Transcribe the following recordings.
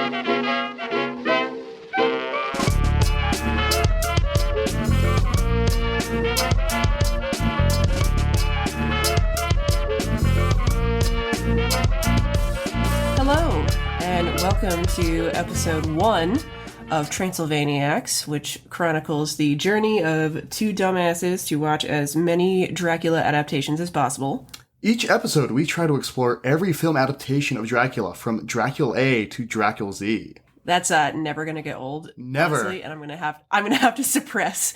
Hello, and welcome to episode 1 of Transylvaniacs, which chronicles the journey of two dumbasses to watch as many Dracula adaptations as possible. Each episode, we try to explore every film adaptation of Dracula, from Dracula A to Dracula Z. That's never gonna get old. Never. Honestly, and I'm gonna have to suppress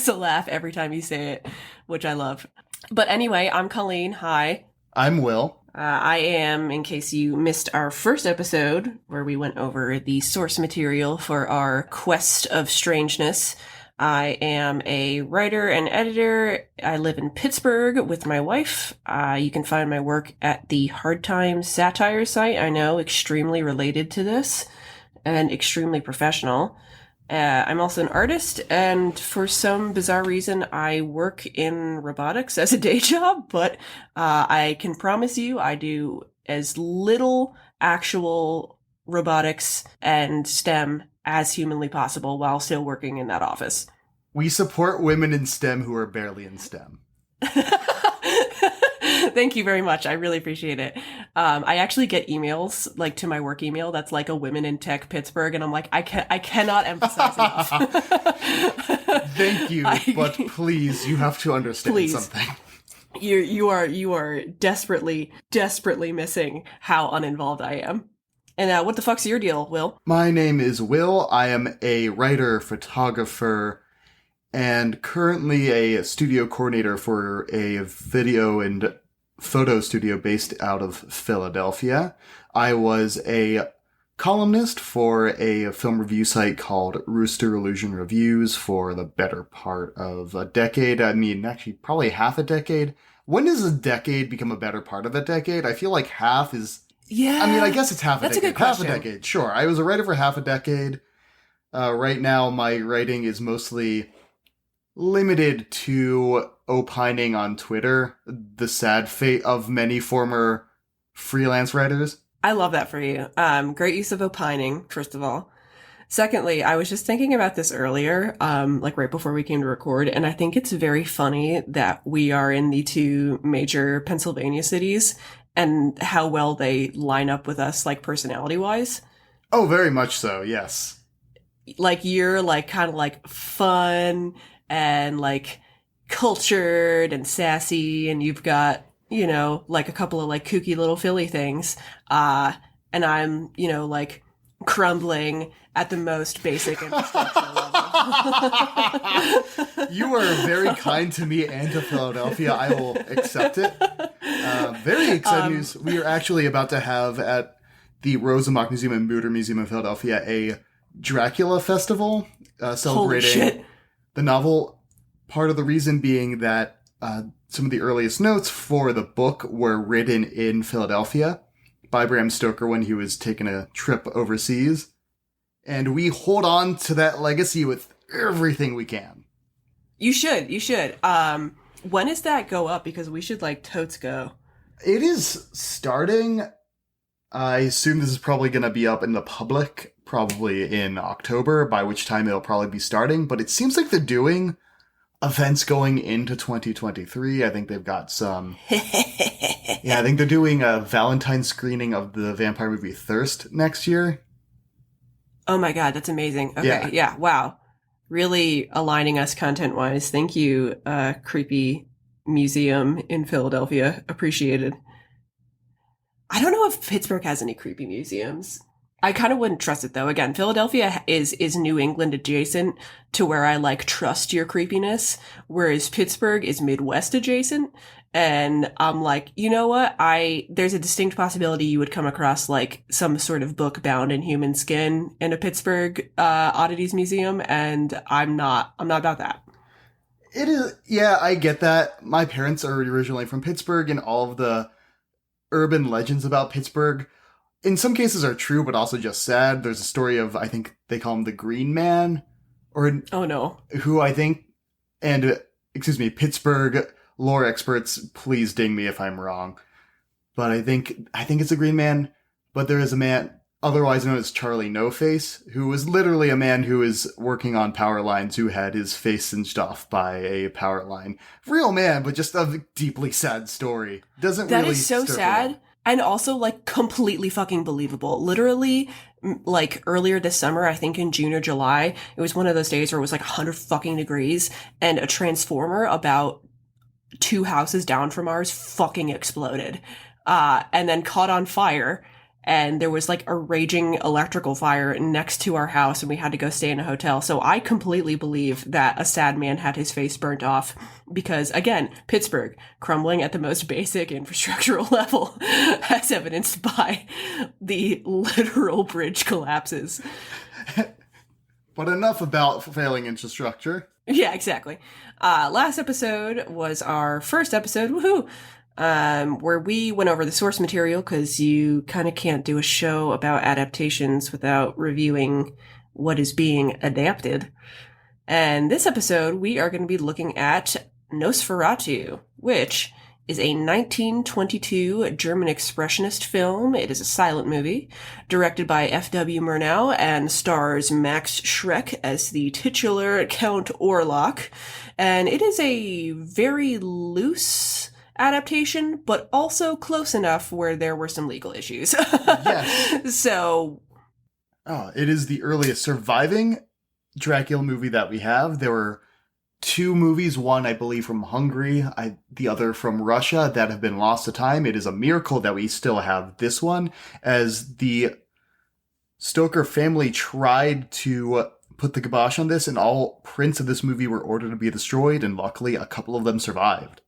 a laugh every time you say it, which I love. But anyway, I'm Colleen. Hi. I'm Will. I am, in case you missed our first episode, where we went over the source material for our quest of strangeness. I am a writer and editor. I live in Pittsburgh with my wife. You can find my work at the Hard Times satire site. I know, extremely related to this and extremely professional. I'm also an artist, and for some bizarre reason, I work in robotics as a day job, but I can promise you I do as little actual robotics and STEM as humanly possible while still working in that office. We support women in STEM who are barely in STEM. Thank you very much. I really appreciate it. I actually get emails, like, to my work email that's like a Women in Tech Pittsburgh, and I'm like, I cannot emphasize enough. Thank you, but please, you have to understand something. You are desperately missing how uninvolved I am. And what the fuck's your deal, Will? My name is Will. I am a writer, photographer, and currently a studio coordinator for a video and photo studio based out of Philadelphia. I was a columnist for a film review site called Rooster Illusion Reviews for the better part of a decade. I mean, actually, probably half a decade. When does a decade become a better part of a decade? I feel like half is... Yeah. I mean, I guess it's half a decade. That's a good question. Half a decade, sure. I was a writer for half a decade. Right now, my writing is mostly limited to opining on Twitter, the sad fate of many former freelance writers. I love that for you. Great use of opining, first of all. Secondly, I was just thinking about this earlier, like right before we came to record, and I think it's very funny that we are in the two major Pennsylvania cities and how well they line up with us, like, personality-wise. Oh, very much so, yes. Like, you're, like, kind of, like, fun and, like, cultured and sassy, and you've got, you know, like, a couple of, like, kooky little Philly things. And I'm, you know, like, crumbling at the most basic infrastructure level. You are very kind to me and to Philadelphia. I will accept it. Very exciting news. We are actually about to have at the Rosenbach Museum and Mutter Museum in Philadelphia a Dracula festival celebrating the novel. Part of the reason being that some of the earliest notes for the book were written in Philadelphia by Bram Stoker when he was taking a trip overseas. And we hold on to that legacy with everything we can. You should. When does that go up? Because we should, like, totes go. It is starting. I assume this is probably going to be up in the public probably in October, by which time it'll probably be starting. But it seems like they're doing events going into 2023. I think they've got some... Yeah, I think they're doing a Valentine's screening of the vampire movie Thirst next year. Oh my god, that's amazing. Okay, yeah, wow. Really aligning us content-wise. Thank you, creepy museum in Philadelphia. Appreciated. I don't know if Pittsburgh has any creepy museums. I kind of wouldn't trust it, though. Again, Philadelphia is New England adjacent to where I, like, trust your creepiness, whereas Pittsburgh is Midwest adjacent. And I'm like, you know what? There's a distinct possibility you would come across, like, some sort of book bound in human skin in a Pittsburgh oddities museum, and I'm not about that. It is, yeah, I get that. My parents are originally from Pittsburgh, and all of the urban legends about Pittsburgh, in some cases, are true, but also just sad. There's a story of, I think they call him the Green Man, or oh no, who I think, and Pittsburgh lore experts, please ding me if I'm wrong, but I think it's a Green Man. But there is a man otherwise known as Charlie No Face, who was literally a man who was working on power lines who had his face singed off by a power line. Real man, but just a deeply sad story. Doesn't That really is so stir me sad. up. And also, like, completely fucking believable. Literally, like, earlier this summer, I think in June or July, it was one of those days where it was like 100 fucking degrees, and a transformer about 2 houses down from ours fucking exploded. And then caught on fire. And there was like a raging electrical fire next to our house, and we had to go stay in a hotel. So I completely believe that a sad man had his face burnt off because, again, Pittsburgh, crumbling at the most basic infrastructural level, as evidenced by the literal bridge collapses. But enough about failing infrastructure. Yeah, exactly. Last episode was our first episode, woohoo, where we went over the source material because you kind of can't do a show about adaptations without reviewing what is being adapted. And this episode, we are going to be looking at Nosferatu, which is a 1922 German expressionist film. It is a silent movie directed by F.W. Murnau and stars Max Schreck as the titular Count Orlok. And it is a very loose adaptation, but also close enough where there were some legal issues. Yes. So... it is the earliest surviving Dracula movie that we have. There were 2 movies, one I believe from Hungary, the other from Russia, that have been lost to time. It is a miracle that we still have this one, as the Stoker family tried to put the kibosh on this, and all prints of this movie were ordered to be destroyed, and luckily a couple of them survived.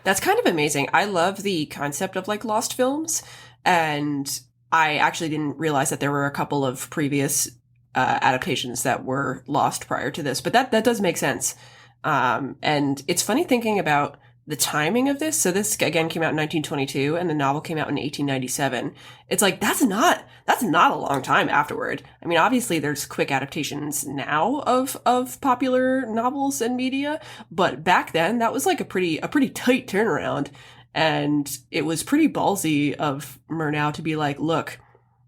That's kind of amazing. I love the concept of like lost films, and I actually didn't realize that there were a couple of previous adaptations that were lost prior to this, but that does make sense. And it's funny thinking about the timing of this. So this again came out in 1922 and the novel came out in 1897. It's like, that's not a long time afterward. I mean, obviously there's quick adaptations now of popular novels and media, but back then that was like a pretty tight turnaround. And it was pretty ballsy of Murnau to be like, look,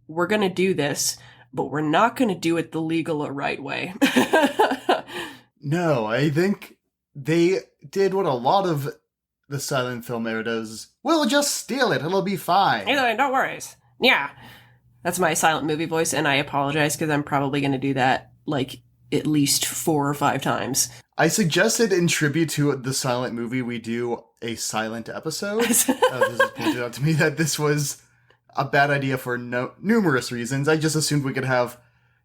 we're going to do this, but we're not going to do it the legal or right way. No, I think they did what a lot of the silent film era does. We'll just steal it. It'll be fine. No worries. Yeah. That's my silent movie voice, and I apologize because I'm probably going to do that like at least 4 or 5 times. I suggested in tribute to the silent movie we do a silent episode. This is pointed out to me that this was a bad idea for numerous reasons. I just assumed we could have,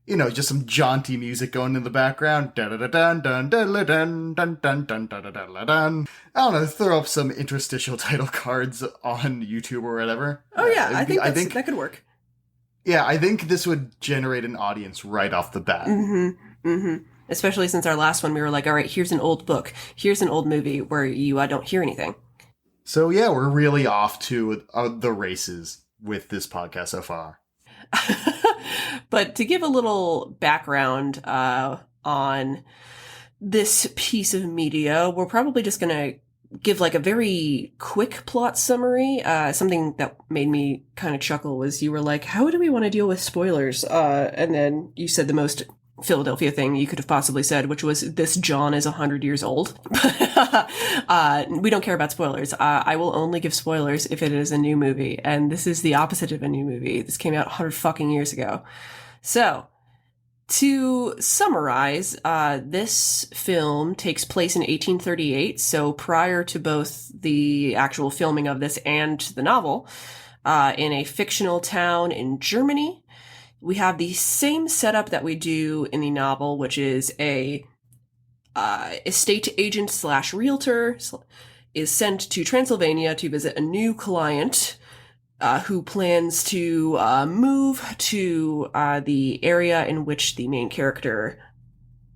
just some jaunty music going in the background. I don't know, throw up some interstitial title cards on YouTube or whatever. Oh yeah, I think that could work. Yeah, I think this would generate an audience right off the bat. Mm-hmm. Mm-hmm. Especially since our last one, we were like, all right, here's an old book. Here's an old movie where you don't hear anything. So yeah, we're really off to the races with this podcast so far. But to give a little background on this piece of media, we're probably just going to give like a very quick plot summary. Something that made me kind of chuckle was you were like, how do we want to deal with spoilers? And then you said the most Philadelphia thing you could have possibly said, which was, this John is 100 years old. We don't care about spoilers. I will only give spoilers if it is a new movie. And this is the opposite of a new movie. This came out 100 fucking years ago. So, to summarize, this film takes place in 1838, so prior to both the actual filming of this and the novel, in a fictional town in Germany. We have the same setup that we do in the novel, which is a estate agent / realtor is sent to Transylvania to visit a new client who plans to move to the area in which the main character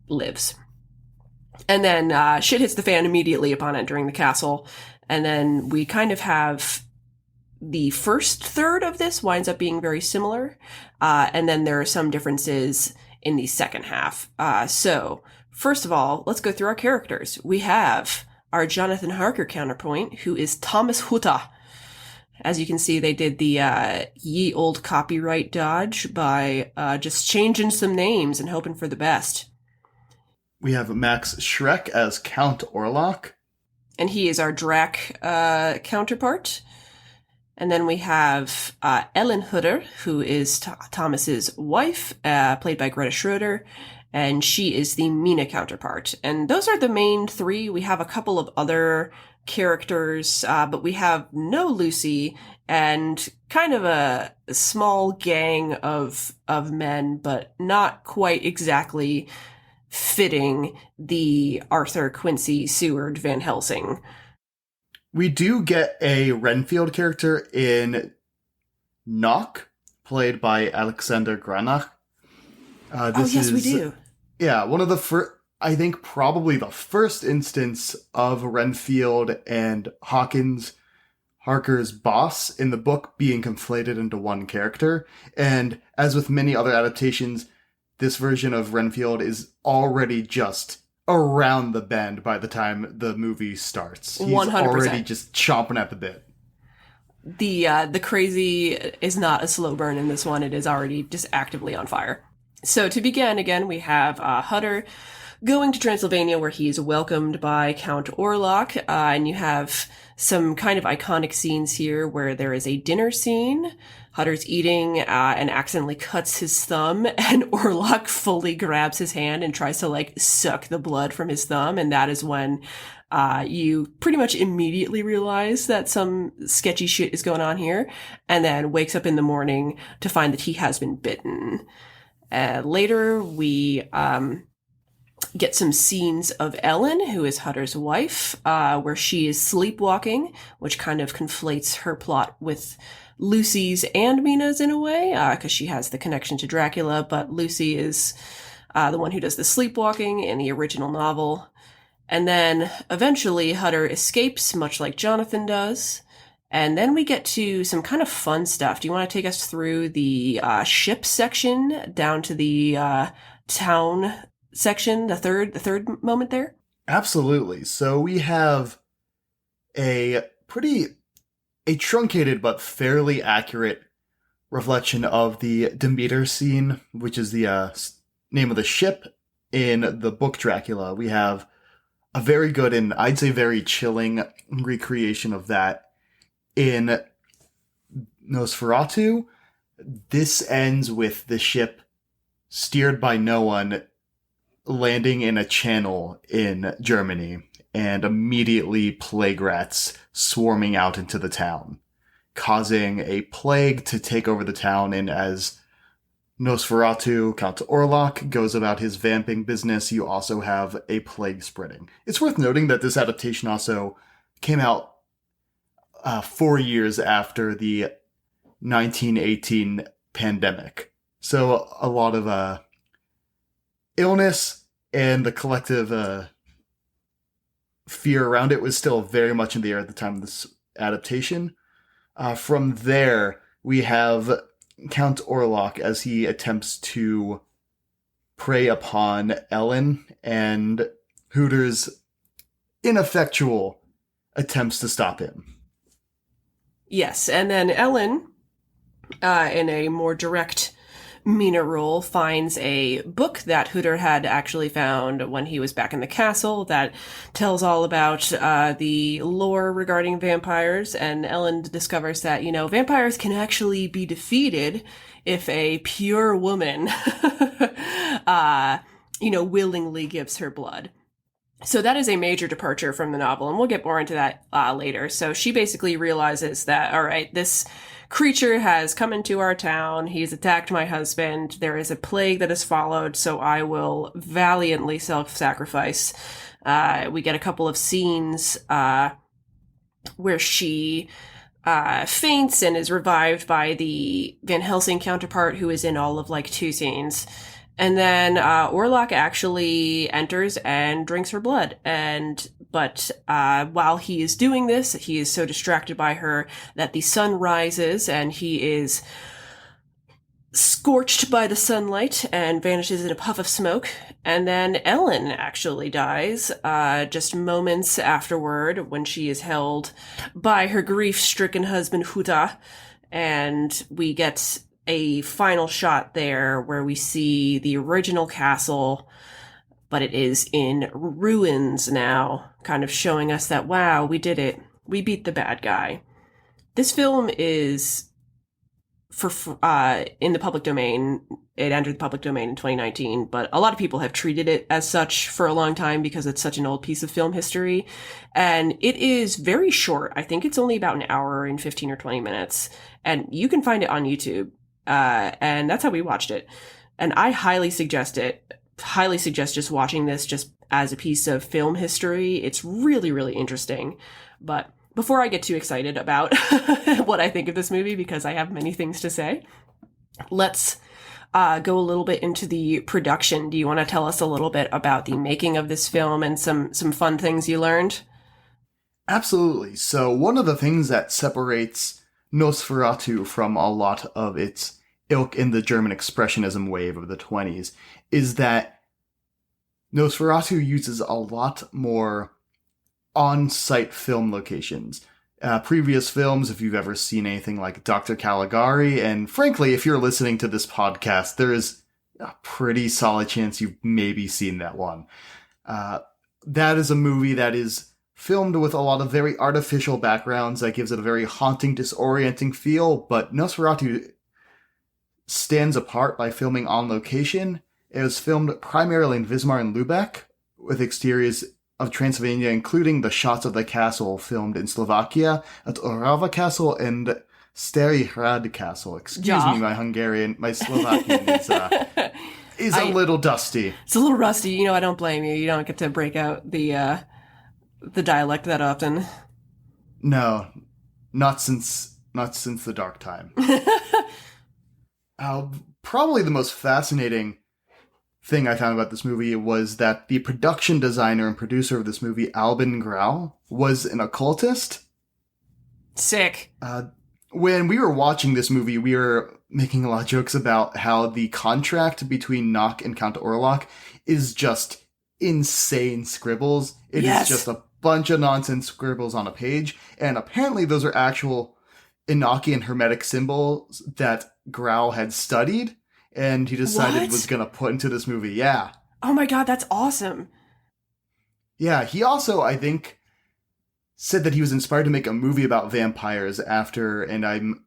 lives. And then shit hits the fan immediately upon entering the castle. And then we kind of have the first third of this winds up being very similar. And then there are some differences in the second half. So first of all, let's go through our characters. We have our Jonathan Harker counterpoint, who is Thomas Hutter. As you can see, they did the ye old copyright dodge by just changing some names and hoping for the best. We have Max Schreck as Count Orlok. And he is our Drac counterpart. And then we have Ellen Hutter, who is Thomas's wife, played by Greta Schroeder, and she is the Mina counterpart. And those are the main three. We have a couple of other characters, but we have no Lucy and kind of a small gang of men, but not quite exactly fitting the Arthur Quincy Seward Van Helsing. We do get a Renfield character in Knock, played by Alexander Granach. We do. Yeah, one of the first, I think probably the first instance of Renfield and Hawkins, Harker's boss, in the book being conflated into one character. And as with many other adaptations, this version of Renfield is already just around the bend by the time the movie starts. He's 100%. Already just chomping at the bit. The crazy is not a slow burn in this one. It is already just actively on fire. So to begin, again, we have Hutter going to Transylvania, where he is welcomed by Count Orlok, and you have some kind of iconic scenes here where there is a dinner scene. Hutter's eating and accidentally cuts his thumb, and Orlok fully grabs his hand and tries to like suck the blood from his thumb, and that is when you pretty much immediately realize that some sketchy shit is going on here, and then wakes up in the morning to find that he has been bitten. Later, we get some scenes of Ellen, who is Hutter's wife, where she is sleepwalking, which kind of conflates her plot with Lucy's and Mina's in a way, because she has the connection to Dracula, but Lucy is the one who does the sleepwalking in the original novel. And then eventually Hutter escapes, much like Jonathan does. And then we get to some kind of fun stuff. Do you want to take us through the ship section down to the town section, the third moment there? Absolutely. So we have a truncated but fairly accurate reflection of the Demeter scene, which is the name of the ship in the book Dracula. We have a very good and I'd say very chilling recreation of that in Nosferatu. This ends with the ship steered by no one landing in a channel in Germany, and immediately plague rats swarming out into the town, causing a plague to take over the town. And as Nosferatu, Count Orlok, goes about his vamping business, you also have a plague spreading. It's worth noting that this adaptation also came out 4 years after the 1918 pandemic. So a lot of illness and the collective fear around it was still very much in the air at the time of this adaptation. From there, we have Count Orlok as he attempts to prey upon Ellen, and Hooter's ineffectual attempts to stop him. Yes, and then Ellen, in a more direct Mina role, finds a book that Hooter had actually found when he was back in the castle that tells all about the lore regarding vampires, and Ellen discovers that, vampires can actually be defeated if a pure woman, willingly gives her blood. So that is a major departure from the novel, and we'll get more into that later. So she basically realizes that, all right, this creature has come into our town. He's attacked my husband. There is a plague that has followed, so I will valiantly self-sacrifice. We get a couple of scenes where she faints and is revived by the Van Helsing counterpart, who is in all of 2 scenes. And then Orlok actually enters and drinks her blood. But while he is doing this, he is so distracted by her that the sun rises, and he is scorched by the sunlight and vanishes in a puff of smoke. And then Ellen actually dies just moments afterward when she is held by her grief-stricken husband Huta. And we get a final shot there where we see the original castle, but it is in ruins now, kind of showing us that, wow, we did it. We beat the bad guy. This film is in the public domain. It entered the public domain in 2019, but a lot of people have treated it as such for a long time because it's such an old piece of film history. And it is very short. I think it's only about an hour and 15 or 20 minutes. And you can find it on YouTube. And that's how we watched it. And I highly suggest just watching this just as a piece of film history. It's really, really interesting. But before I get too excited about what I think of this movie, because I have many things to say, let's go a little bit into the production. Do you want to tell us a little bit about the making of this film and some fun things you learned? Absolutely. So one of the things that separates Nosferatu from a lot of its ilk in the German Expressionism wave of the 20s is that Nosferatu uses a lot more on-site film locations. Previous films, if you've ever seen anything like Dr. Caligari, and frankly, if you're listening to this podcast, there is a pretty solid chance you've maybe seen that one. That is a movie that is filmed with a lot of very artificial backgrounds that gives it a very haunting, disorienting feel, but Nosferatu stands apart by filming on location. It was filmed primarily in Wismar and Lübeck, with exteriors of Transylvania, including the shots of the castle filmed in Slovakia at Orava Castle and Stary Hrad Castle. Excuse me, my Slovakian is a little dusty. It's a little rusty. I don't blame you. You don't get to break out the dialect that often. No, not since the dark time. Probably the most fascinating thing I found about this movie was that the production designer and producer of this movie, Albin Grau, was an occultist. Sick. When we were watching this movie, we were making a lot of jokes about how the contract between Nock and Count Orlok is just insane scribbles. It is just a bunch of nonsense scribbles on a page, and apparently those are actual Enochian Hermetic symbols that Grau had studied, and he decided was going to put into this movie. Yeah. Oh my god, that's awesome. Yeah, he also, I think, said that he was inspired to make a movie about vampires after, and I'm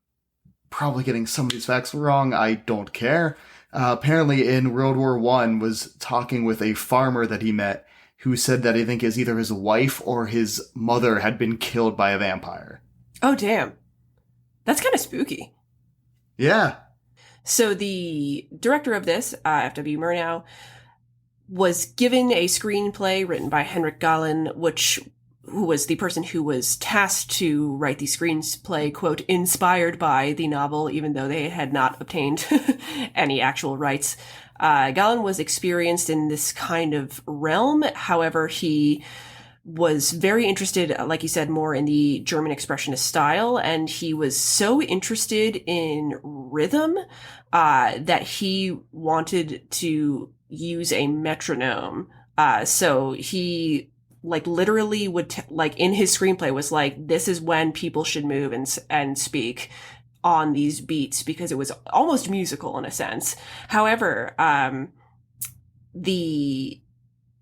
probably getting some of these facts wrong, I don't care. Apparently in World War I was talking with a farmer that he met who said that I think is either his wife or his mother had been killed by a vampire. Oh, damn. That's kind of spooky. Yeah. So the director of this, F.W. Murnau, was given a screenplay written by Henrik Gallen, who was the person who was tasked to write the screenplay, quote, inspired by the novel, even though they had not obtained any actual rights. Gallen was experienced in this kind of realm. However, he was very interested, like you said, more in the German Expressionist style, and he was so interested in rhythm that he wanted to use a metronome. So he literally would in his screenplay was like, this is when people should move and speak on these beats, because it was almost musical in a sense. However, the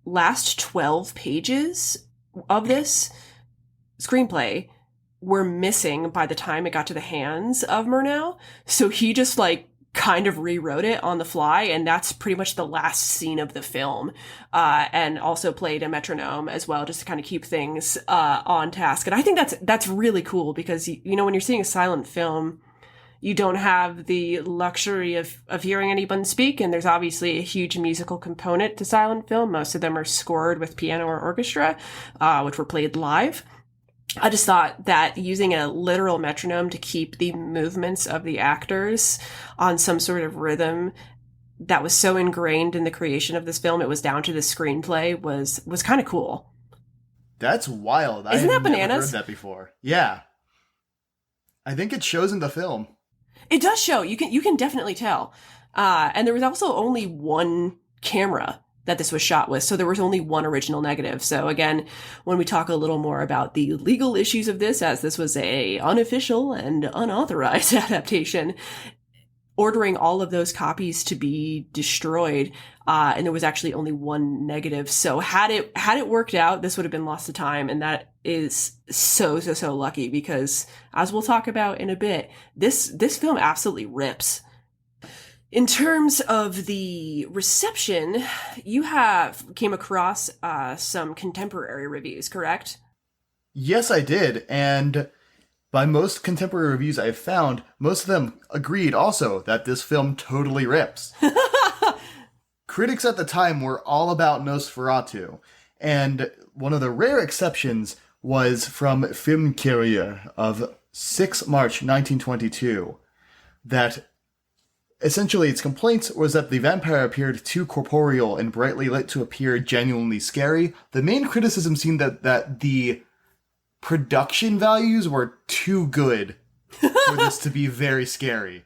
last 12 pages of this screenplay were missing by the time it got to the hands of Murnau. So he just kind of rewrote it on the fly, and that's pretty much the last scene of the film. And also played a metronome as well, just to kind of keep things on task. And I think that's really cool, because when you're seeing a silent film, you don't have the luxury of hearing anyone speak, and there's obviously a huge musical component to silent film. Most of them are scored with piano or orchestra, which were played live. I just thought that using a literal metronome to keep the movements of the actors on some sort of rhythm that was so ingrained in the creation of this film, it was down to the screenplay, was kind of cool. That's wild. Isn't that bananas? Never heard that before. Yeah. I think it shows in the film. It does show. You can definitely tell. And there was also only one camera that this was shot with, so there was only one original negative. So again, when we talk a little more about the legal issues of this, as this was a unofficial and unauthorized adaptation, ordering all of those copies to be destroyed, and there was actually only one negative. So had it worked out, this would have been lost to time, and that is so lucky, because as we'll talk about in a bit, this film absolutely rips. In terms of the reception, you came across some contemporary reviews, correct? Yes, I did, and by most contemporary reviews I've found, most of them agreed also that this film totally rips. Critics at the time were all about Nosferatu, and one of the rare exceptions was from Filmcourier of 6 March 1922, that essentially its complaints was that the vampire appeared too corporeal and brightly lit to appear genuinely scary. The main criticism seemed that the production values were too good for this to be very scary.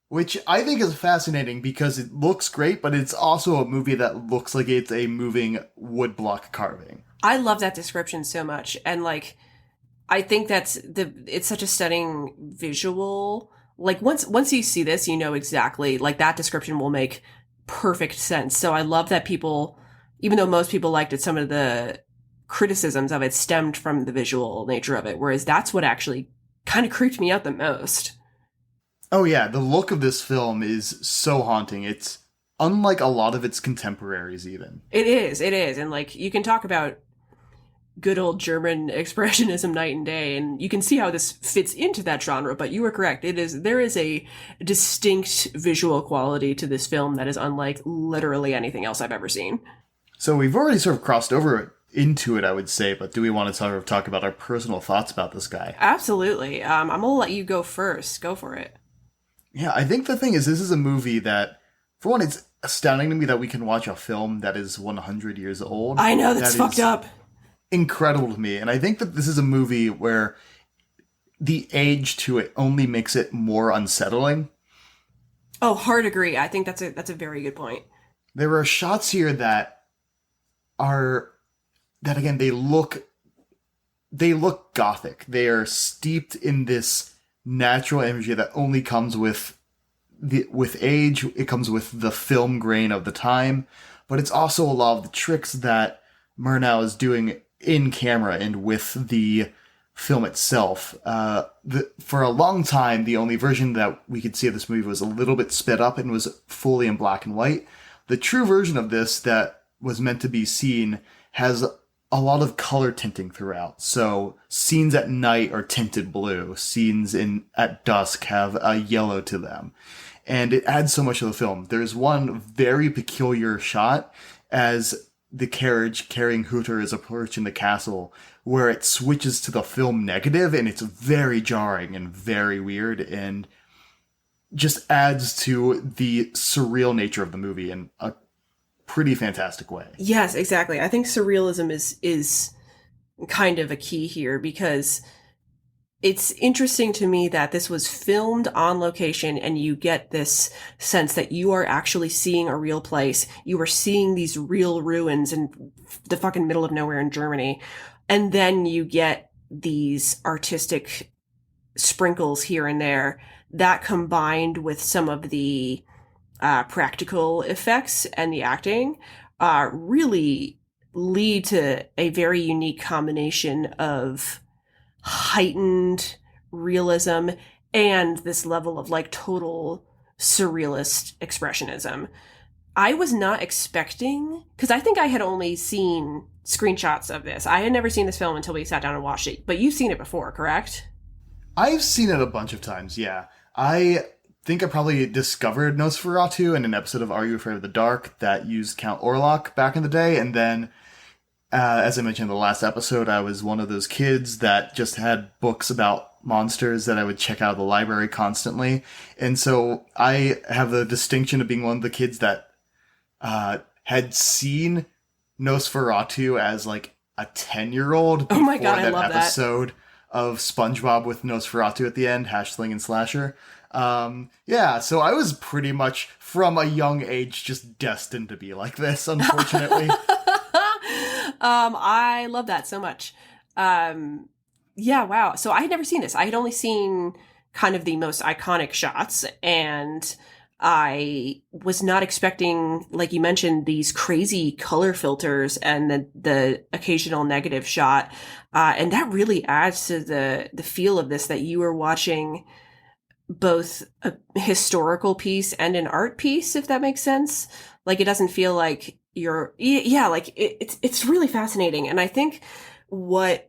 Which I think is fascinating because it looks great, but it's also a movie that looks like it's a moving woodblock carving. I love that description so much. And like, I think it's such a stunning visual. Like once you see this, you know exactly, like that description will make perfect sense. So I love that people, even though most people liked it, some of the criticisms of it stemmed from the visual nature of it. Whereas that's what actually kind of creeped me out the most. Oh yeah, the look of this film is so haunting. It's unlike a lot of its contemporaries even. It is. And like, you can talk about good old German expressionism night and day, and you can see how this fits into that genre, but you were correct. There is a distinct visual quality to this film that is unlike literally anything else I've ever seen. So we've already sort of crossed over into it, I would say, but do we want to sort of talk about our personal thoughts about this guy? Absolutely. I'm gonna let you go first. Go for it. Yeah, I think the thing is, this is a movie that, for one, it's astounding to me that we can watch a film that is 100 years old. I know, that's fucked up. Incredible to me. And I think that this is a movie where the age to it only makes it more unsettling. Oh, hard agree. I think that's a very good point. There are shots here that again, they look gothic. They are steeped in this natural energy that only comes with age. It comes with the film grain of the time, but it's also a lot of the tricks that Murnau is doing in camera and with the film itself. For a long time, the only version that we could see of this movie was a little bit sped up and was fully in black and white. The true version of this that was meant to be seen has a lot of color tinting throughout. So scenes at night are tinted blue. Scenes at dusk have a yellow to them. And it adds so much to the film. There's one very peculiar shot as the carriage carrying Hooter is approaching the castle, where it switches to the film negative, and it's very jarring and very weird, and just adds to the surreal nature of the movie in a pretty fantastic way. Yes, exactly. I think surrealism is kind of a key here, because it's interesting to me that this was filmed on location and you get this sense that you are actually seeing a real place. You are seeing these real ruins in the fucking middle of nowhere in Germany. And then you get these artistic sprinkles here and there that, combined with some of the practical effects and the acting, really lead to a very unique combination of heightened realism and this level of like total surrealist expressionism. I was not expecting, because I think I had only seen screenshots of this. I had never seen this film until we sat down and watched it. But you've seen it before, correct? I've seen it a bunch of times, yeah. I think I probably discovered Nosferatu in an episode of Are You Afraid of the Dark that used Count Orlok back in the day, and then as I mentioned in the last episode, I was one of those kids that just had books about monsters that I would check out of the library constantly. And so I have the distinction of being one of the kids that had seen Nosferatu as like a 10-year-old before I love that episode of SpongeBob with Nosferatu at the end, Hashling and Slasher. Yeah, so I was pretty much from a young age just destined to be like this, unfortunately. I love that so much. Yeah, wow. So I had never seen this. I had only seen kind of the most iconic shots, and I was not expecting, like you mentioned, these crazy color filters and the occasional negative shot. And that really adds to the feel of this, that you were watching both a historical piece and an art piece, if that makes sense. Like, it doesn't feel like yeah, like it's really fascinating. And I think what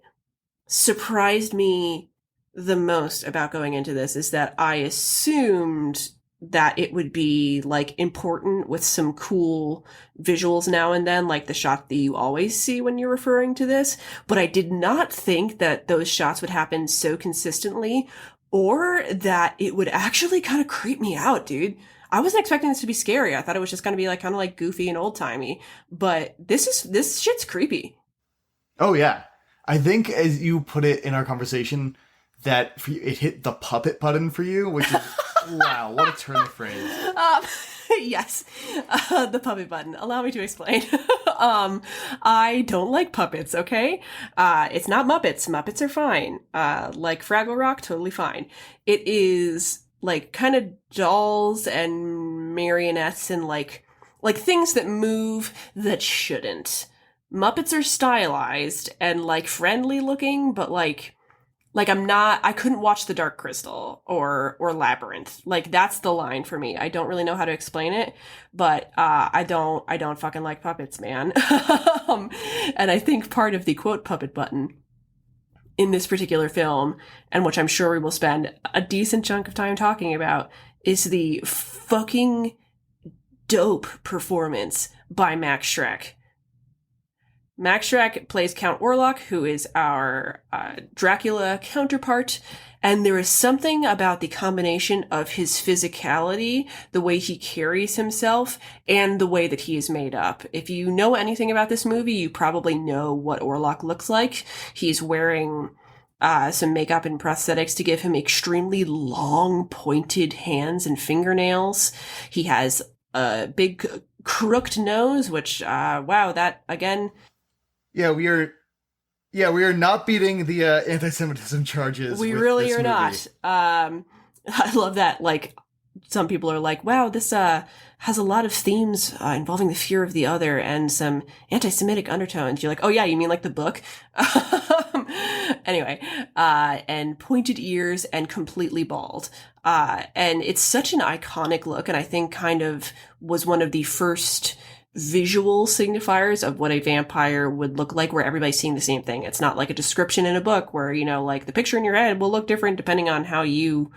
surprised me the most about going into this is that I assumed that it would be like important with some cool visuals now and then, like the shot that you always see when you're referring to this. But I did not think that those shots would happen so consistently, or that it would actually kind of creep me out, dude. I wasn't expecting this to be scary. I thought it was just going to be like kind of like goofy and old timey, but this shit's creepy. Oh yeah. I think as you put it in our conversation that it hit the puppet button for you, which is wow, what a turn of phrase. Yes, the puppet button. Allow me to explain. I don't like puppets, okay? It's not Muppets. Muppets are fine. Like Fraggle Rock, totally fine. It is like kind of dolls and marionettes and like things that move that shouldn't. Muppets are stylized and like friendly looking, but I couldn't watch The Dark Crystal or Labyrinth. Like, that's the line for me. I don't really know how to explain it, but I don't fucking like puppets, man. And I think part of the quote puppet button in this particular film, and which I'm sure we will spend a decent chunk of time talking about, is the fucking dope performance by Max Schreck. Max Schreck plays Count Orlok, who is our Dracula counterpart, and there is something about the combination of his physicality, the way he carries himself, and the way that he is made up. If you know anything about this movie, you probably know what Orlok looks like. He's wearing some makeup and prosthetics to give him extremely long, pointed hands and fingernails. He has a big, crooked nose, which, wow, that, again... Yeah, we are not beating the anti-Semitism charges. We really are not. I love that. Like, some people are like, "Wow, this has a lot of themes involving the fear of the other and some anti-Semitic undertones." You're like, "Oh yeah, you mean like the book?" Anyway, and pointed ears and completely bald. And it's such an iconic look, and I think kind of was one of the first visual signifiers of what a vampire would look like, where everybody's seeing the same thing. It's not like a description in a book where, you know, like the picture in your head will look different depending on how you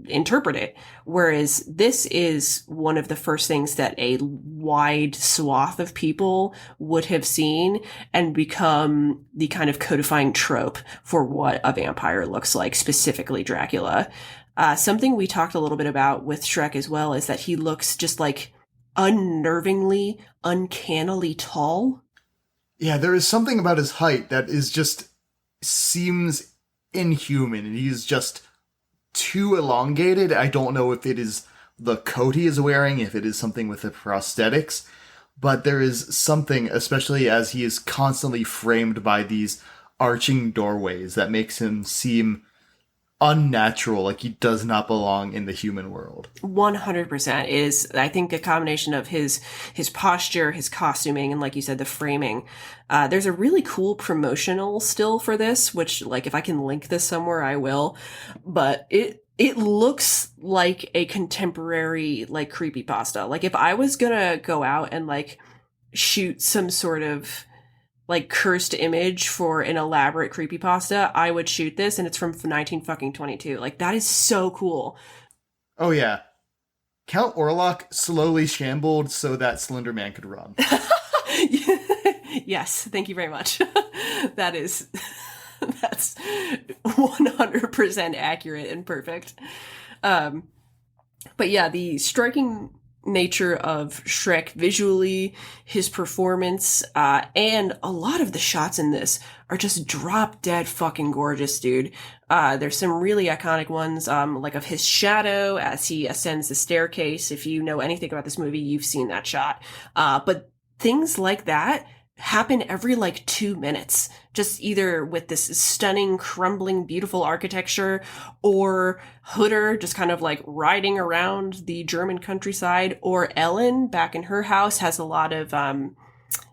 interpret it. Whereas this is one of the first things that a wide swath of people would have seen and become the kind of codifying trope for what a vampire looks like, specifically Dracula. Something we talked a little bit about with Shrek as well is that he looks just like unnervingly, uncannily tall. Yeah, there is something about his height that is just seems inhuman, and he's just too elongated. I don't know if it is the coat he is wearing, if it is something with the prosthetics, but there is something, especially as he is constantly framed by these arching doorways, that makes him seem unnatural, like he does not belong in the human world. 100% is, I think, a combination of his posture, his costuming, and like you said, the framing. There's a really cool promotional still for this, which, like, if I can link this somewhere, I will. But it looks like a contemporary, like, creepypasta. Like, if I was gonna go out and, like, shoot some sort of like cursed image for an elaborate creepypasta, I would shoot this, and it's from 1922. Like, that is so cool. Oh yeah. Count Orlok slowly shambled so that Slender Man could run. Yes, thank you very much. That's 100% accurate and perfect. But yeah, the striking nature of Shrek visually, his performance, and a lot of the shots in this are just drop dead fucking gorgeous, dude. There's some really iconic ones, like of his shadow as he ascends the staircase. If you know anything about this movie, you've seen that shot. But things like that happen every like 2 minutes, just either with this stunning, crumbling, beautiful architecture, or Hooder just kind of like riding around the German countryside, or Ellen back in her house has a lot of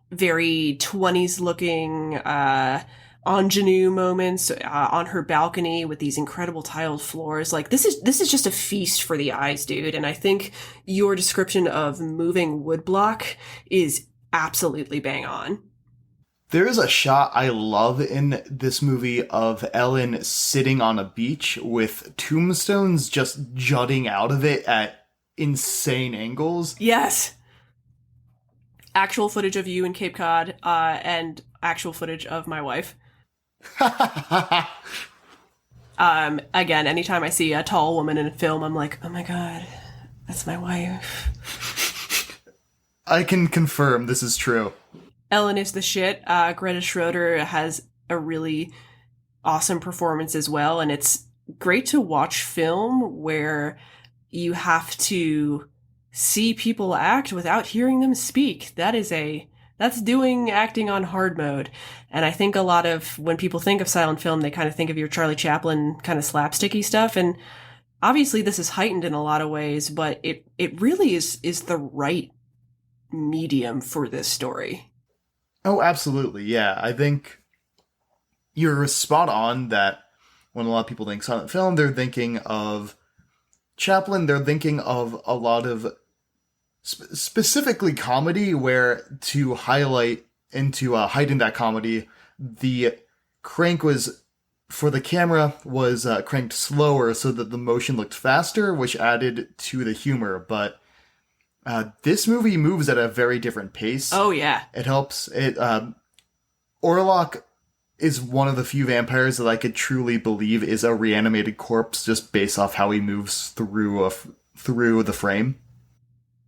very 20s looking ingenue moments on her balcony with these incredible tiled floors. Like this is just a feast for the eyes, dude. And I think your description of moving woodblock is absolutely bang on. There is a shot I love in this movie of Ellen sitting on a beach with tombstones just jutting out of it at insane angles. Yes. Actual footage of you in Cape Cod, and actual footage of my wife. Again, anytime I see a tall woman in a film, I'm like, oh my god, that's my wife. I can confirm this is true. Ellen is the shit. Greta Schroeder has a really awesome performance as well, and it's great to watch film where you have to see people act without hearing them speak. That's doing acting on hard mode. And I think a lot of when people think of silent film, they kind of think of your Charlie Chaplin kind of slapsticky stuff, and obviously this is heightened in a lot of ways, but it really is the right medium for this story. Oh, absolutely. Yeah, I think you're spot on that when a lot of people think silent film, they're thinking of Chaplin, they're thinking of a lot of specifically comedy, where to highlight and to heighten that comedy, the crank was, for the camera, was cranked slower so that the motion looked faster, which added to the humor. But this movie moves at a very different pace. Oh, yeah. It helps. Orlok is one of the few vampires that I could truly believe is a reanimated corpse just based off how he moves through the frame.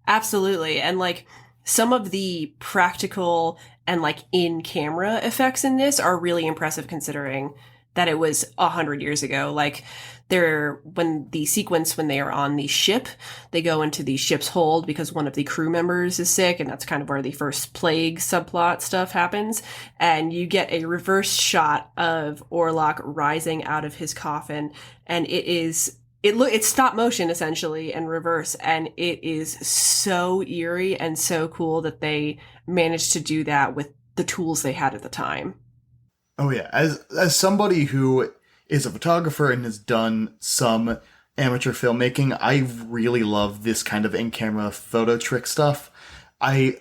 Absolutely. And like some of the practical and like in-camera effects in this are really impressive considering that it was 100 years ago. Like when they are on the ship, they go into the ship's hold because one of the crew members is sick, and that's kind of where the first plague subplot stuff happens. And you get a reverse shot of Orlok rising out of his coffin, and it's stop motion essentially and reverse, and it is so eerie and so cool that they managed to do that with the tools they had at the time. Oh yeah, as somebody who is a photographer and has done some amateur filmmaking, I really love this kind of in-camera photo trick stuff. I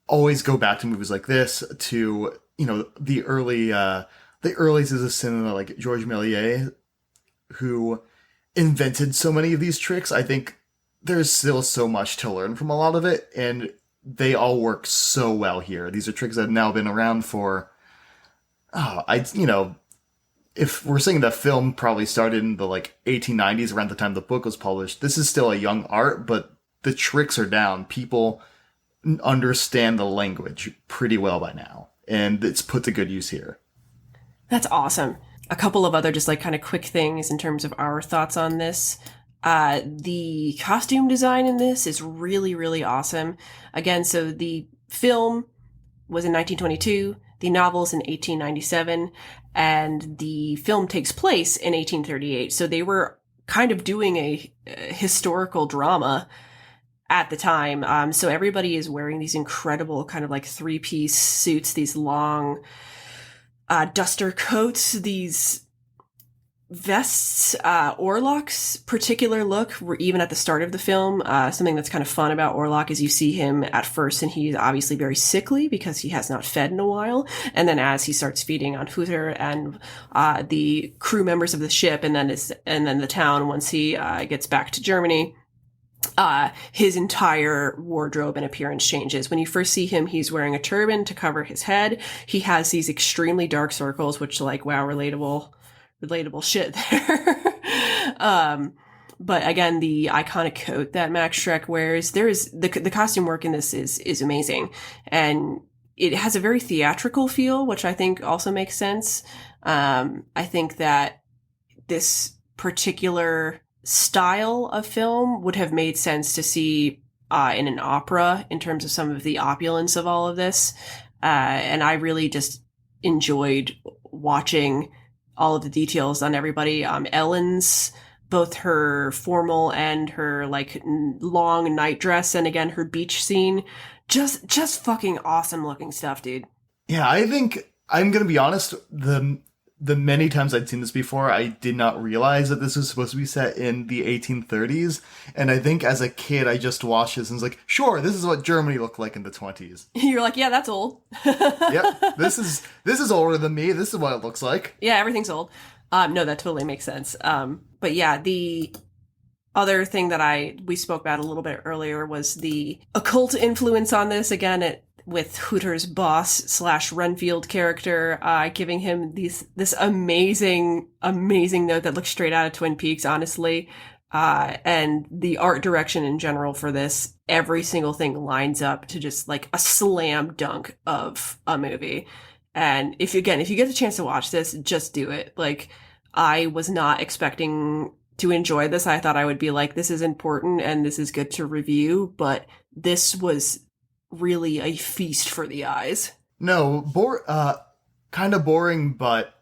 always go back to movies like this, to, the earlies of the cinema, like Georges Méliès, who invented so many of these tricks. I think there's still so much to learn from a lot of it, and they all work so well here. These are tricks that have now been around for, if we're saying that film probably started in the 1890s, around the time the book was published, this is still a young art, but the tricks are down. People understand the language pretty well by now, and it's put to good use here. That's awesome. A couple of other just kind of quick things in terms of our thoughts on this. The costume design in this is really, really awesome. Again, so the film was in 1922, the novel's in 1897, and the film takes place in 1838. So they were kind of doing a historical drama at the time. So everybody is wearing these incredible kind of three-piece suits, these long duster coats, these vests. Orlok's particular look, even at the start of the film, something that's kind of fun about Orlok is you see him at first and he's obviously very sickly because he has not fed in a while, and then as he starts feeding on Hooter and the crew members of the ship, and then the town, once he gets back to Germany, his entire wardrobe and appearance changes. When you first see him, he's wearing a turban to cover his head. He has these extremely dark circles, which wow, relatable shit there. But again, the iconic coat that Max Schreck wears, there is the costume work in this is amazing, and it has a very theatrical feel, which I think also makes sense. I think that this particular style of film would have made sense to see in an opera in terms of some of the opulence of all of this. And I really just enjoyed watching all of the details on everybody. Ellen's, both her formal and her like long night dress, and again her beach scene, just fucking awesome looking stuff, dude. Yeah, I think I'm gonna be honest. The many times I'd seen this before, I did not realize that this was supposed to be set in the 1830s. And I think as a kid, I just watched this and was like, sure, this is what Germany looked like in the 20s. You're like, yeah, that's old. Yep, this is older than me. This is what it looks like. Yeah, everything's old. No, that totally makes sense. But yeah, the other thing that we spoke about a little bit earlier was the occult influence on this. Again, with Hooter's boss / Renfield character, giving him this amazing note that looks straight out of Twin Peaks, honestly. And the art direction in general for this, every single thing lines up to just like a slam dunk of a movie. And if you get the chance to watch this, just do it. Like, I was not expecting to enjoy this. I thought I would be like, this is important and this is good to review, but this was really a feast for the eyes. No, kind of boring, but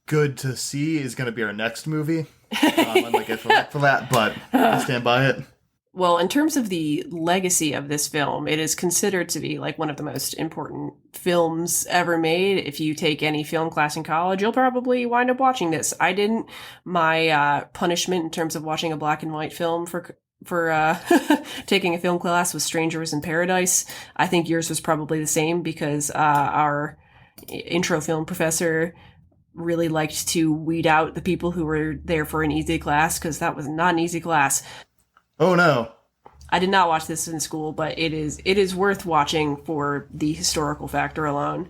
good to see is going to be our next movie. I might get for that, but I stand by it. Well, in terms of the legacy of this film, it is considered to be like one of the most important films ever made. If you take any film class in college, you'll probably wind up watching this. I didn't. My punishment in terms of watching a black and white film for taking a film class was Strangers in Paradise. I think yours was probably the same because our intro film professor really liked to weed out the people who were there for an easy class, because that was not an easy class. Oh no. I did not watch this in school, but it is worth watching for the historical factor alone.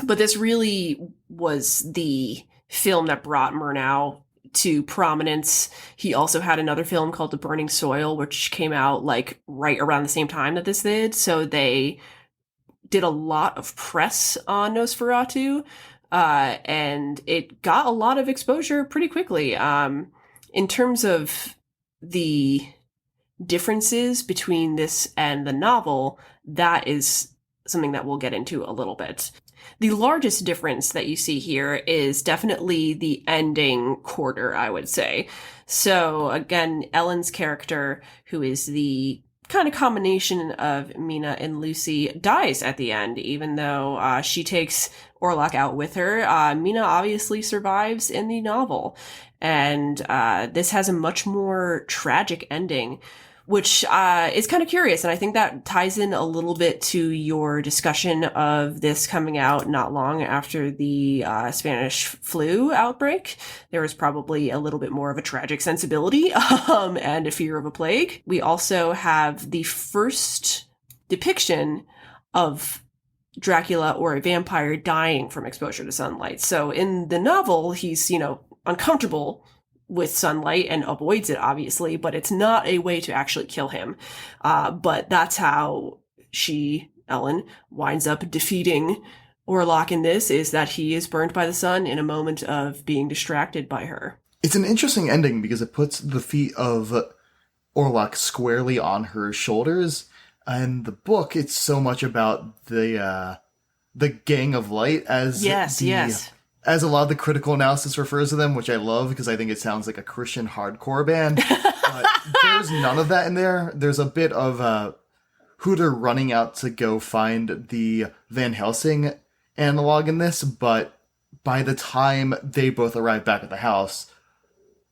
But this really was the film that brought Murnau to prominence. He also had another film called The Burning Soil, which came out like right around the same time that this did. So they did a lot of press on Nosferatu, and it got a lot of exposure pretty quickly. In terms of the differences between this and the novel, that is something that we'll get into a little bit. The largest difference that you see here is definitely the ending quarter, I would say. So again, Ellen's character, who is the kind of combination of Mina and Lucy, dies at the end, even though she takes Orlok out with her. Mina obviously survives in the novel, and this has a much more tragic ending, which is kind of curious. And I think that ties in a little bit to your discussion of this coming out not long after the Spanish flu outbreak. There was probably a little bit more of a tragic sensibility and a fear of a plague. We also have the first depiction of Dracula or a vampire dying from exposure to sunlight. So in the novel, he's, uncomfortable with sunlight and avoids it, obviously, but it's not a way to actually kill him. But that's how Ellen, winds up defeating Orlok in this, is that he is burned by the sun in a moment of being distracted by her. It's an interesting ending because it puts the feet of Orlok squarely on her shoulders. In the book, it's so much about the Gang of Light as yes. As a lot of the critical analysis refers to them, which I love because I think it sounds like a Christian hardcore band. But there's none of that in there. There's a bit of Hooter running out to go find the Van Helsing analog in this, but by the time they both arrive back at the house,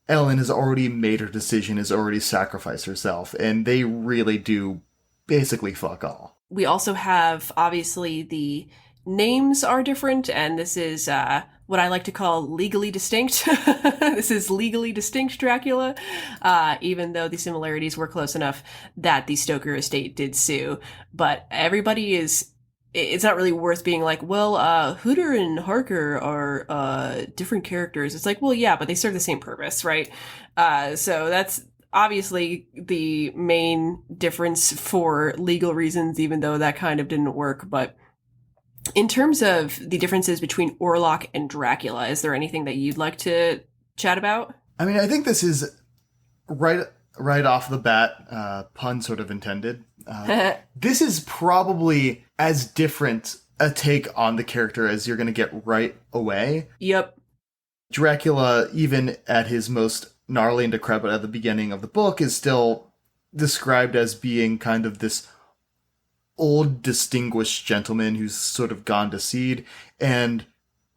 Ellen has already made her decision, has already sacrificed herself, and they really do basically fuck all. We also have, obviously, the names are different, and this is what I like to call legally distinct. This is legally distinct Dracula, even though the similarities were close enough that the Stoker estate did sue. But everybody it's not really worth being like, well, Hooter and Harker are different characters. It's like, well, yeah, but they serve the same purpose, right? So obviously the main difference for legal reasons, even though that kind of didn't work. But in terms of the differences between Orlok and Dracula, is there anything that you'd like to chat about? I mean, I think this is right off the bat, pun sort of intended. This is probably as different a take on the character as you're going to get right away. Yep. Dracula, even at his most gnarly and decrepit at the beginning of the book, is still described as being kind of this old, distinguished gentleman who's sort of gone to seed. And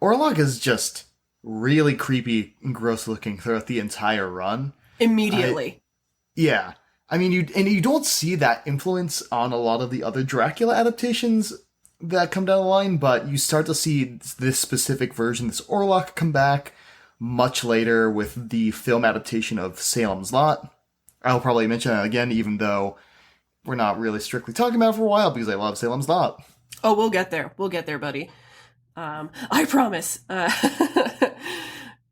Orlok is just really creepy and gross looking throughout the entire run. Immediately. Yeah. I mean, you don't see that influence on a lot of the other Dracula adaptations that come down the line, but you start to see this specific version, this Orlok, come back much later with the film adaptation of Salem's Lot. I'll probably mention that again, even though we're not really strictly talking about it for a while, because I love Salem's Lot. Oh, we'll get there. We'll get there, buddy. I promise.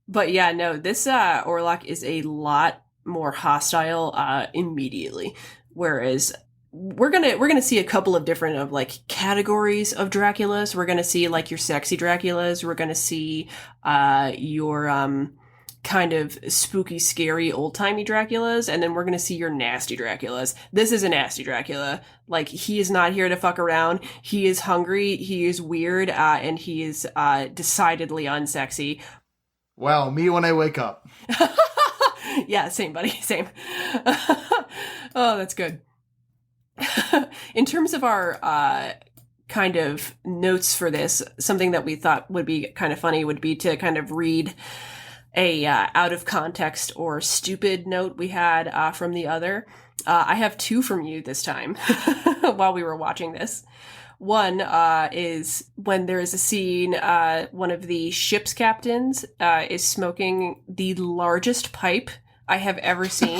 But yeah, no, this Orlok is a lot more hostile immediately, whereas we're gonna see a couple of different of like categories of Draculas. We're gonna see like your sexy Draculas. We're gonna see your kind of spooky, scary, old-timey Draculas, and then we're gonna see your nasty Draculas. This is a nasty Dracula. Like, he is not here to fuck around. He is hungry, he is weird, and he is decidedly unsexy. Wow, me when I wake up. Yeah, same, buddy, same. Oh, that's good. In terms of our kind of notes for this, something that we thought would be kind of funny would be to kind of read a out of context or stupid note we had from the other. I have two from you this time while we were watching this. One is when there is a scene, one of the ship's captains is smoking the largest pipe I have ever seen. And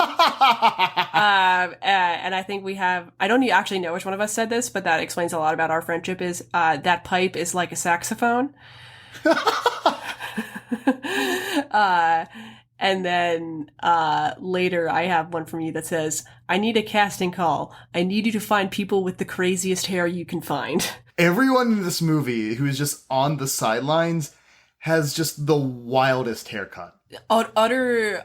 I think I don't actually know which one of us said this, but that explains a lot about our friendship, is that pipe is like a saxophone. And then later I have one from you that says, I need a casting call. I need you to find people with the craziest hair you can find. Everyone in this movie who is just on the sidelines has just the wildest haircut. Utter,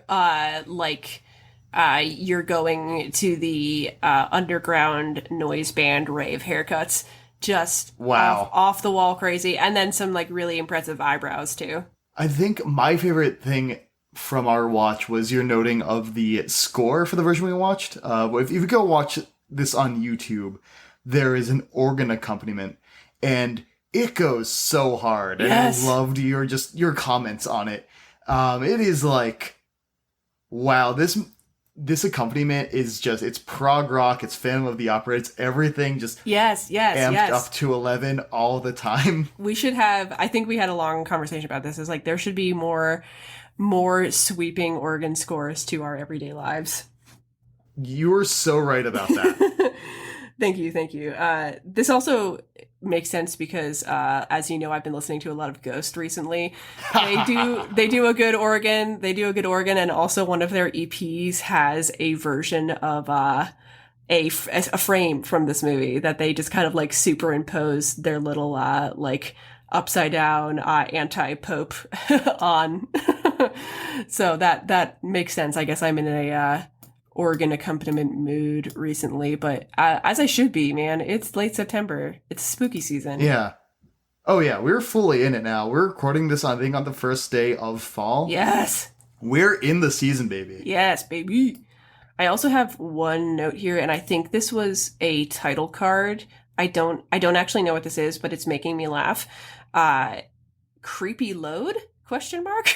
you're going to the underground noise band rave haircuts. Just wow, off the wall crazy. And then some like really impressive eyebrows too. I think my favorite thing from our watch was your noting of the score for the version we watched. If you go watch this on YouTube, there is an organ accompaniment, and it goes so hard. Yes. And I loved your comments on it. It is like, wow, this accompaniment is just, it's prog rock, it's Phantom of the Opera, it's everything just amped up to 11 all the time. We should have, I think we had a long conversation about this, is like there should be more sweeping organ scores to our everyday lives. You were so right about that. Thank you. This also makes sense because, as you know, I've been listening to a lot of Ghost recently. They do a good organ. And also one of their EPs has a version of a frame from this movie that they just kind of like superimpose their little like upside down anti-pope on. So that makes sense. I guess I'm in a organ accompaniment mood recently, but as I should be, man. It's late September. It's spooky season. Yeah. Oh yeah, we're fully in it now. We're recording this on the first day of fall. Yes. We're in the season, baby. Yes, baby. I also have one note here, and I think this was a title card. I don't actually know what this is, but it's making me laugh. Creepy load? Question mark?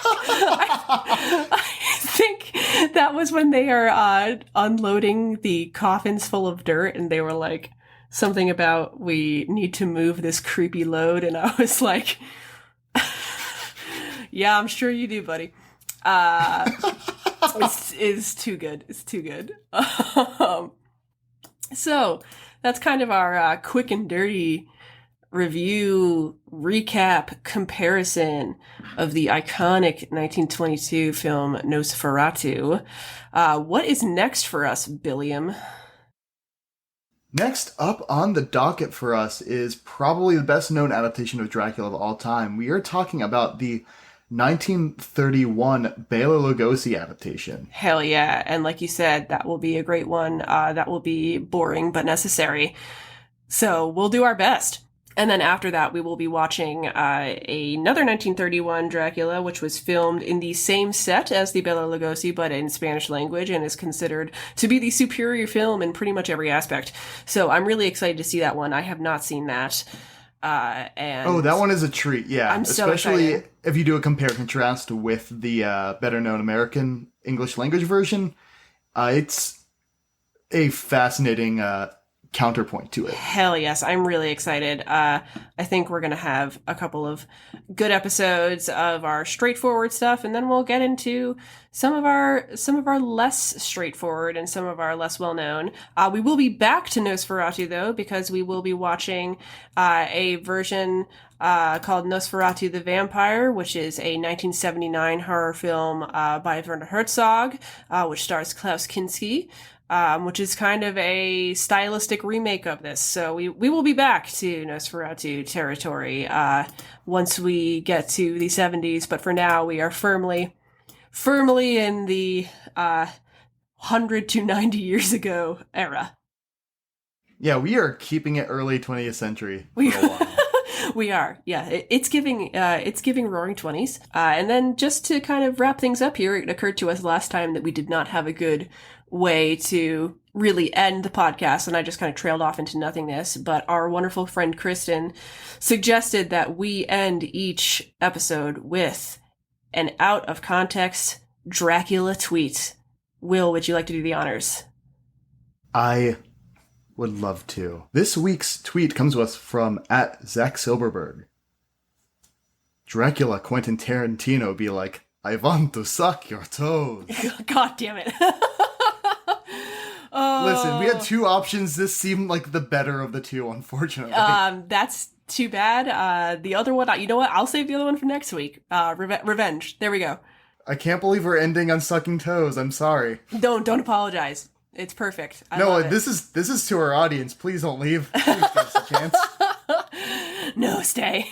I think that was when they are unloading the coffins full of dirt, and they were like something about, we need to move this creepy load, and I was like, yeah, I'm sure you do, buddy. It's too good. It's too good. So that's kind of our quick and dirty review, recap, comparison of the iconic 1922 film Nosferatu. What is next for us, Billiam? Next up on the docket for us is probably the best known adaptation of Dracula of all time. We are talking about the 1931 Bela Lugosi adaptation. Hell yeah. And like you said, that will be a great one. That will be boring but necessary. So we'll do our best. And then after that, we will be watching another 1931 Dracula, which was filmed in the same set as the Bela Lugosi, but in Spanish language, and is considered to be the superior film in pretty much every aspect. So I'm really excited to see that one. I have not seen that. And that one is a treat, yeah. I'm so especially excited. if you do a compare contrast with the better known American English language version. It's a fascinating counterpoint to it. Hell yes, I'm really excited. I think we're gonna have a couple of good episodes of our straightforward stuff, and then we'll get into some of our less straightforward and some of our less well known. We will be back to Nosferatu though, because we will be watching a version called Nosferatu the Vampire, which is a 1979 horror film by Werner Herzog, which stars Klaus Kinski. Which is kind of a stylistic remake of this. So we will be back to Nosferatu territory once we get to the 70s. But for now, we are firmly in the 100 to 90 years ago era. Yeah, we are keeping it early 20th century for a while. We are, yeah. It's giving Roaring 20s. And then just to kind of wrap things up here, it occurred to us last time that we did not have a good way to really end the podcast, and I just kind of trailed off into nothingness. But our wonderful friend Kristen suggested that we end each episode with an out of context Dracula tweet. Will, would you like to do the honors? I would love to. This week's tweet comes to us from @Zach Silberberg. Dracula Quentin Tarantino be like, I want to suck your toes. God damn it. Listen, we had two options. This seemed like the better of the two, unfortunately. That's too bad. The other one, you know what? I'll save the other one for next week. Revenge. There we go. I can't believe we're ending on sucking toes. I'm sorry. Don't apologize. It's perfect. I no, love this is to our audience. Please don't leave. Please give us a chance. No, stay.